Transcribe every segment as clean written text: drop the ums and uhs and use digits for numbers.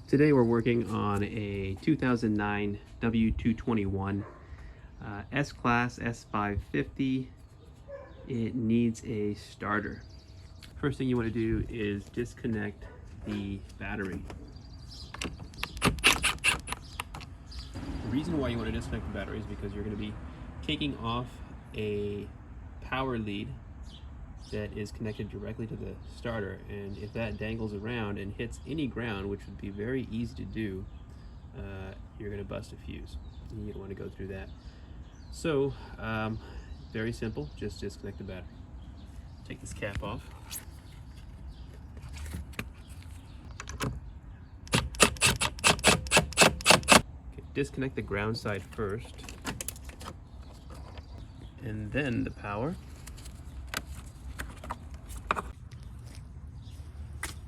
Today we're working on a 2009 W221 S-Class S550. It needs a starter. First thing you want to do is disconnect the battery. The reason why you want to disconnect the battery is because you're going to be taking off a power lead that is connected directly to the starter, and if that dangles around and hits any ground, which would be very easy to do, you're going to bust a fuse. You don't want to go through that. So very simple, just disconnect the battery. Take this cap off. Okay, disconnect the ground side first, and then the power.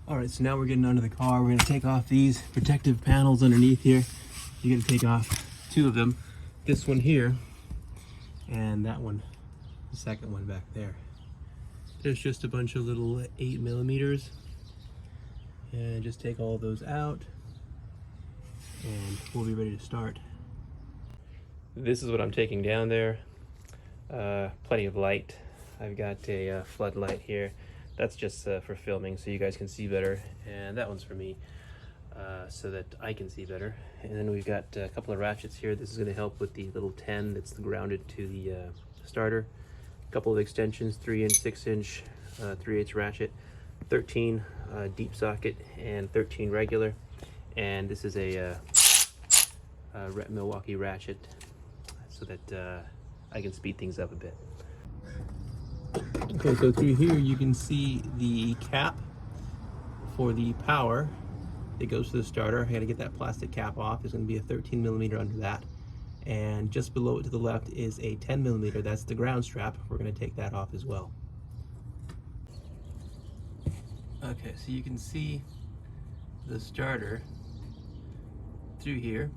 All right, so now we're getting under the car. We're gonna take off these protective panels underneath here. You're gonna take off two of them. This one here, and that one, the second one back there. There's just a bunch of little 8mm. And just take all of those out, and we'll be ready to start. This is what I'm taking down there. Plenty of light. I've got a floodlight here. That's just for filming so you guys can see better, and that one's for me so that I can see better. And then we've got a couple of ratchets here. This is going to help with the little 10 that's grounded to the starter. A couple of extensions, 3-inch, 6-inch, 3/8 ratchet, 13 deep socket, and 13 regular. And this is a Milwaukee ratchet so that I can speed things up a bit. Okay, so through here you can see the cap for the power that goes to the starter. I got to get that plastic cap off. There's going to be a 13mm under that, and just below it to the left is a 10mm. That's the ground strap. We're going to take that off as well. Okay, so you can see the starter through here.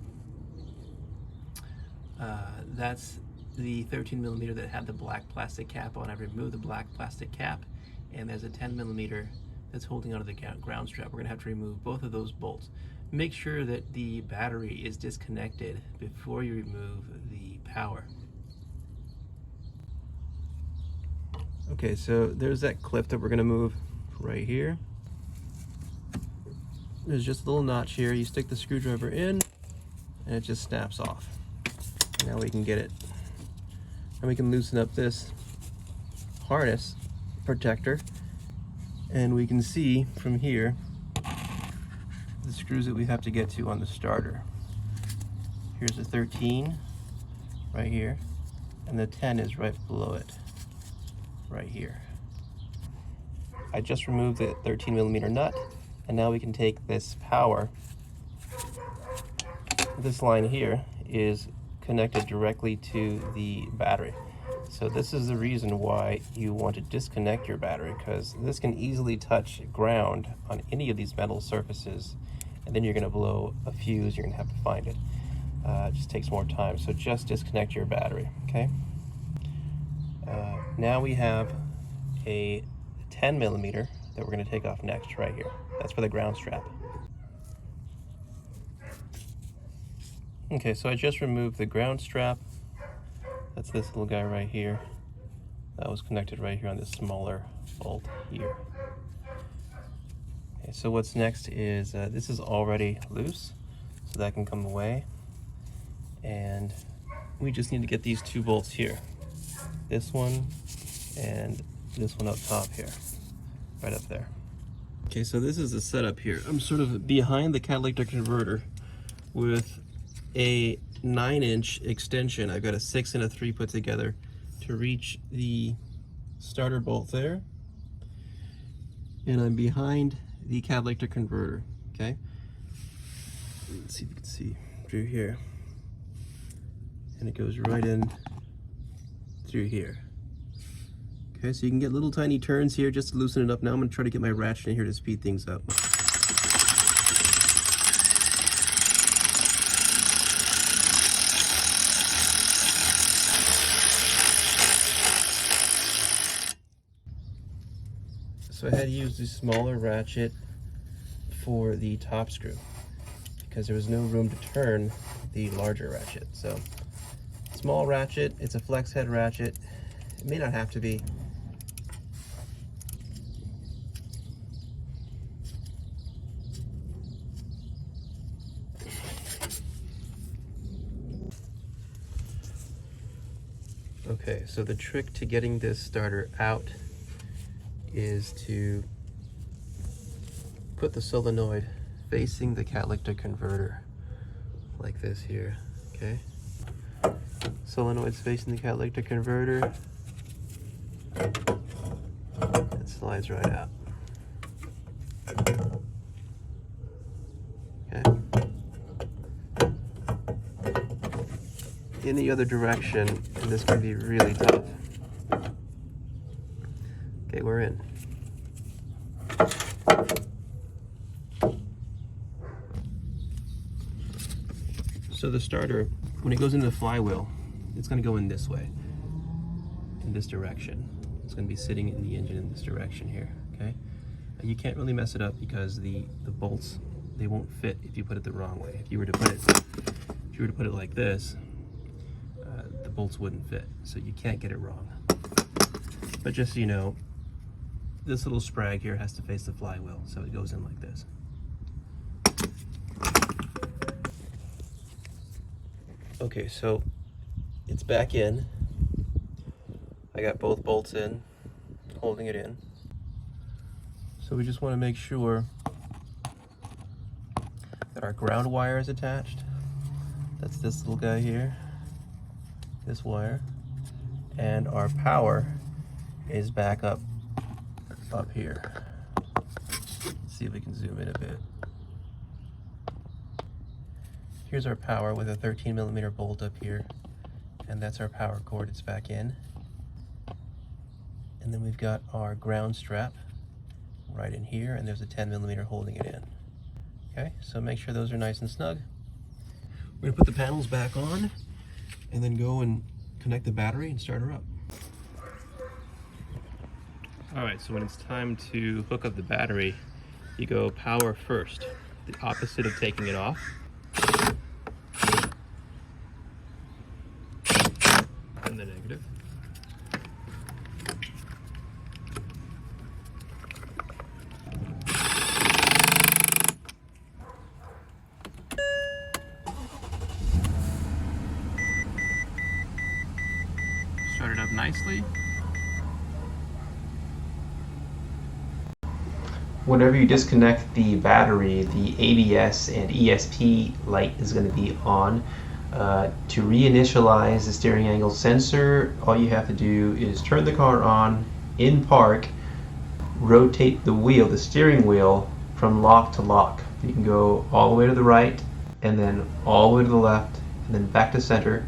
That's the 13mm that had the black plastic cap on. I've removed the black plastic cap, and there's a 10mm that's holding onto the ground strap. We're gonna have to remove both of those bolts. Make sure that the battery is disconnected before you remove the power. Okay, so there's that clip that we're gonna move right here. There's just a little notch here. You stick the screwdriver in, and it just snaps off. Now we can get it. And we can loosen up this harness protector, and we can see from here the screws that we have to get to on the starter. Here's a 13 right here, and the 10 is right below it right here. I just removed the 13mm nut, and now we can take this power. This line here is connected directly to the battery. So this is the reason why you want to disconnect your battery, because this can easily touch ground on any of these metal surfaces, and then you're going to blow a fuse. You're going to have to find it. It just takes more time, so just disconnect your battery. Okay. Now we have a 10mm that we're going to take off next right here. That's for the ground strap. Okay, so I just removed the ground strap. That's this little guy right here. That was connected right here on this smaller bolt here. Okay, so what's next is this is already loose, so that can come away. And we just need to get these two bolts here. This one and this one up top here, right up there. Okay, so this is the setup here. I'm sort of behind the catalytic converter with a 9-inch extension. I've got a 6 and a 3 put together to reach the starter bolt there, and I'm behind the catalytic converter. Okay, let's see if you can see through here, and it goes right in through here. Okay, so you can get little tiny turns here just to loosen it up. Now I'm going to try to get my ratchet in here to speed things up. So I had to use the smaller ratchet for the top screw. because there was no room to turn the larger ratchet. So small ratchet, it's a flex head ratchet. It may not have to be. Okay, so the trick to getting this starter out is to put the solenoid facing the catalytic converter like this here, okay? Solenoid's facing the catalytic converter. It slides right out. Okay. Any other direction, and this can be really tough. Okay, we're in. So the starter, when it goes into the flywheel, it's going to go in this way, in this direction. It's going to be sitting in the engine in this direction here, okay? You can't really mess it up because the bolts, they won't fit if you put it the wrong way. If you were to put it like this, the bolts wouldn't fit, so you can't get it wrong. But just so you know, this little sprag here has to face the flywheel, so it goes in like this. Okay, so it's back in. I got both bolts in, holding it in. So we just want to make sure that our ground wire is attached. That's this little guy here, this wire. And our power is back up here. Let's see if we can zoom in a bit. Here's our power with a 13mm bolt up here, and that's our power cord. It's back in. And then we've got our ground strap right in here, and there's a 10mm holding it in. Okay, so make sure those are nice and snug. We're gonna put the panels back on and then go and connect the battery and start her up. All right, so when it's time to hook up the battery, you go power first, the opposite of taking it off. And the negative. Start it up nicely. Whenever you disconnect the battery, the ABS and ESP light is going to be on. To reinitialize the steering angle sensor, all you have to do is turn the car on in park, rotate the wheel, the steering wheel, from lock to lock. You can go all the way to the right, and then all the way to the left, and then back to center.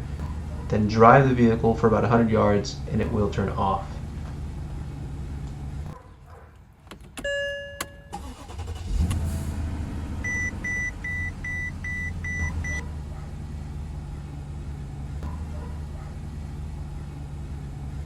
Then drive the vehicle for about 100 yards, and it will turn off.